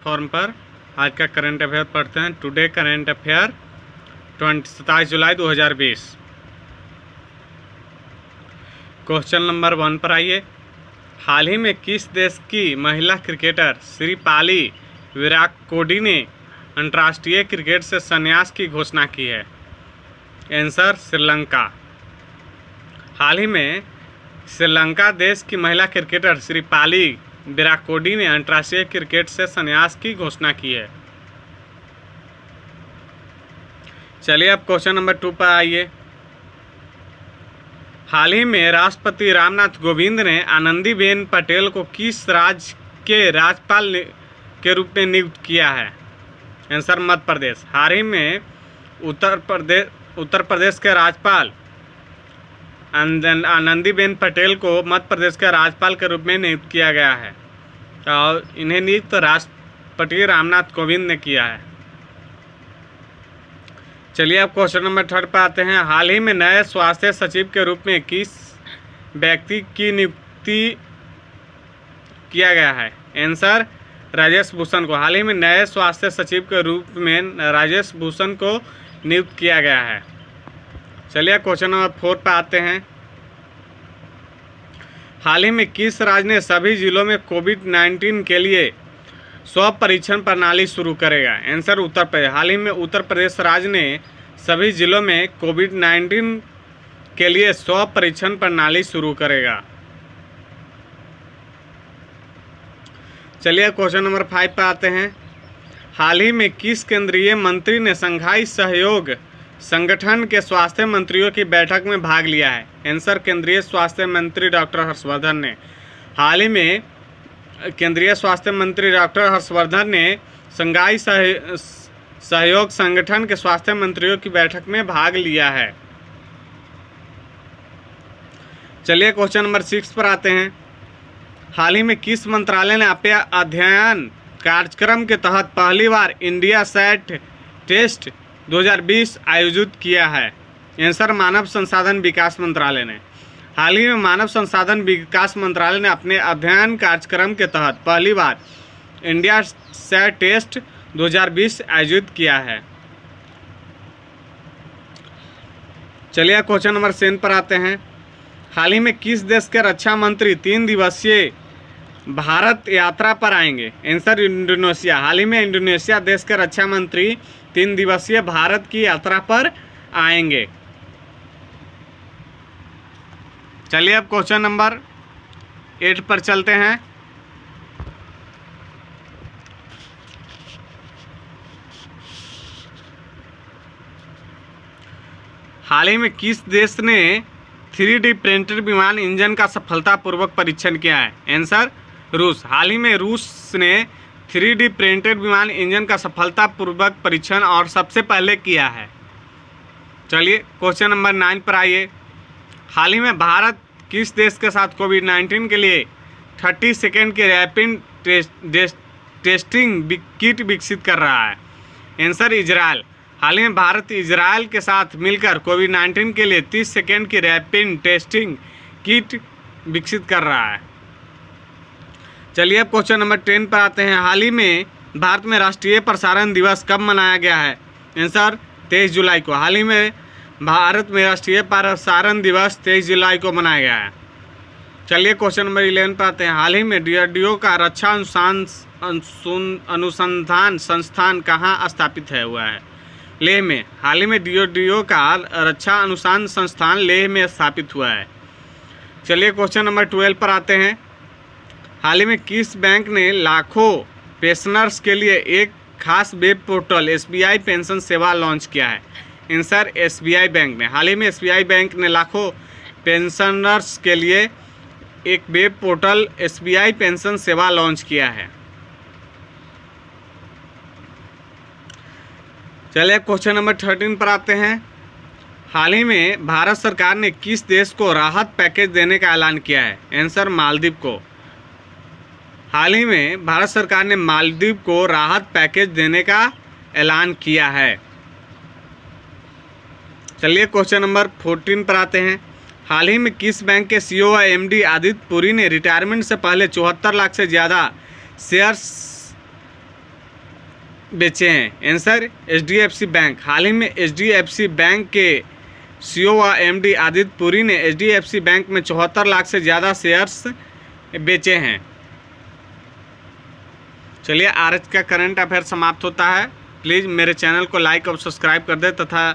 Platform पर आज का करंट अफेयर पढ़ते हैं। टुडे करंट अफेयर 27 जुलाई 2020। क्वेश्चन नंबर 1 पर आइए। हाल ही में किस देश की महिला क्रिकेटर श्रीपाली विराट ने अंतर्राष्ट्रीय क्रिकेट से संन्यास की घोषणा की है? आंसर श्रीलंका। हाल ही में श्रीलंका देश की महिला क्रिकेटर श्रीपाली विराट ने अंतर्राष्ट्रीय क्रिकेट से संन्यास की घोषणा की है। चलिए अब क्वेश्चन नंबर 2 पर आइए। हाल ही में राष्ट्रपति रामनाथ कोविंद ने आनंदीबेन पटेल को किस राज्य के राज्यपाल के रूप में नियुक्त किया है? आंसर मध्य प्रदेश। हाल ही में उत्तर प्रदेश के राज्यपाल आनंदीबेन पटेल को मध्य प्रदेश के राज्यपाल के रूप में नियुक्त किया गया है और इन्हें नियुक्त राष्ट्रपति रामनाथ कोविंद ने किया है। चलिए अब क्वेश्चन नंबर 3 पर आते हैं। हाल ही में नए स्वास्थ्य सचिव के रूप में किस व्यक्ति की नियुक्ति किया गया है? आंसर राजेश भूषण को। हाल ही में नए स्वास्थ्य सचिव के रूप में राजेश भूषण को नियुक्त किया गया है। चलिए क्वेश्चन नंबर 4 पर आते हैं। हाल ही में किस राज्य ने सभी जिलों में कोविड-19 के लिए स्वाब परीक्षण प्रणाली शुरू करेगा? आंसर उत्तर प्रदेश। हाल ही में उत्तर प्रदेश राज्य ने सभी जिलों में कोविड-19 के लिए स्वाब परीक्षण प्रणाली शुरू करेगा। चलिए क्वेश्चन नंबर 5 पर आते हैं। हाल ही में किस केंद्रीय मंत्री ने शंघाई सहयोग संगठन के स्वास्थ्य मंत्रियों की बैठक में भाग लिया है? आंसर केंद्रीय स्वास्थ्य मंत्री डॉक्टर हर्षवर्धन ने। हाल ही में केंद्रीय स्वास्थ्य मंत्री डॉक्टर हर्षवर्धन ने शंघाई सहयोग संगठन के स्वास्थ्य मंत्रियों की बैठक में भाग लिया है। चलिए क्वेश्चन नंबर 6 पर आते हैं। हाल ही में किस मंत्रालय ने अपने अध्ययन कार्यक्रम के तहत पहली बार इंडिया सैट टेस्ट 2020 आयोजित किया है? आंसर मानव संसाधन विकास मंत्रालय ने। हाल ही में मानव संसाधन विकास मंत्रालय ने अपने अध्ययन कार्यक्रम के तहत पहली बार इंडिया सैट टेस्ट 2020 आयोजित किया है। चलिए क्वेश्चन नंबर 7 पर आते हैं। हाल ही में किस देश के रक्षा मंत्री 3 दिवसीय भारत यात्रा पर आएंगे? Answer Indonesia. हाल ही में इंडोनेशिया देश के रक्षा मंत्री 3 दिवसीय भारत की यात्रा पर आएंगे। चलिए अब क्वेश्चन नंबर 8 पर चलते हैं। हाल ही में किस देश ने 3D प्रिंटेड विमान इंजन का सफलतापूर्वक परीक्षण किया है? आंसर रूस। हाल ही में रूस ने 3D प्रिंटेड विमान इंजन का सफलतापूर्वक परीक्षण और सबसे पहले किया है। चलिए क्वेश्चन नंबर 9 पर आइए। हाल ही में भारत किस देश के साथ कोविड-19 के लिए 30 सेकेंड की रैपिड टेस्टिंग किट विकसित कर रहा है? Answer Israel. हाल ही में भारत इजराइल के साथ मिलकर कोविड-19 के लिए 30 सेकेंड की रैपिड टेस्टिंग किट विकसित कर रहा है। चलिए अब क्वेश्चन नंबर 10 पर आते हैं। हाल ही में भारत में राष्ट्रीय प्रसारण दिवस कब मनाया गया है? आंसर 23 जुलाई को। हाल ही में भारत में राष्ट्रीय प्रसारण दिवस 23 जुलाई को मनाया गया है। चलिए क्वेश्चन नंबर 11 पर आते हैं। हाल ही में डीआरडीओ का रक्षा अनुसंधान संस्थान कहाँ स्थापित हुआ है? लेह में। हाल ही में डीआरडीओ का रक्षा अनुसंधान संस्थान लेह में स्थापित हुआ है। चलिए क्वेश्चन नंबर 12 पर आते हैं। हाल ही में किस बैंक ने लाखों पेंशनर्स के लिए एक खास वेब पोर्टल SBI पेंशन सेवा लॉन्च किया है? आंसर SBI बैंक ने। हाल ही में SBI बैंक ने लाखों पेंशनर्स के लिए एक वेब पोर्टल SBI पेंशन सेवा लॉन्च किया है। चलिए क्वेश्चन नंबर 13 पर आते हैं। हाल ही में भारत सरकार ने किस देश को राहत पैकेज देने का ऐलान किया है? आंसर मालदीव को। हाल ही में भारत सरकार ने मालदीव को राहत पैकेज देने का ऐलान किया है। चलिए क्वेश्चन नंबर 14 पर आते हैं। हाल ही में किस बैंक के CEO व MD आदित्य पुरी ने रिटायरमेंट से पहले 74 लाख से ज़्यादा शेयर्स बेचे हैं? Answer HDFC bank. हाल ही में HDFC बैंक के CEO व MD आदित्य पुरी ने HDFC बैंक में 74 लाख से ज़्यादा शेयर्स बेचे हैं। चलिए आज का करंट अफेयर समाप्त होता है। प्लीज़ मेरे चैनल को लाइक और सब्सक्राइब कर दे तथा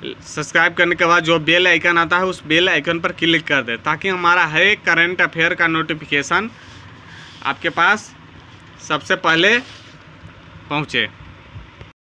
सब्सक्राइब करने के बाद जो बेल आइकन आता है उस बेल आइकन पर क्लिक कर दे ताकि हमारा हर एक करंट अफेयर का नोटिफिकेशन आपके पास सबसे पहले पहुँचे।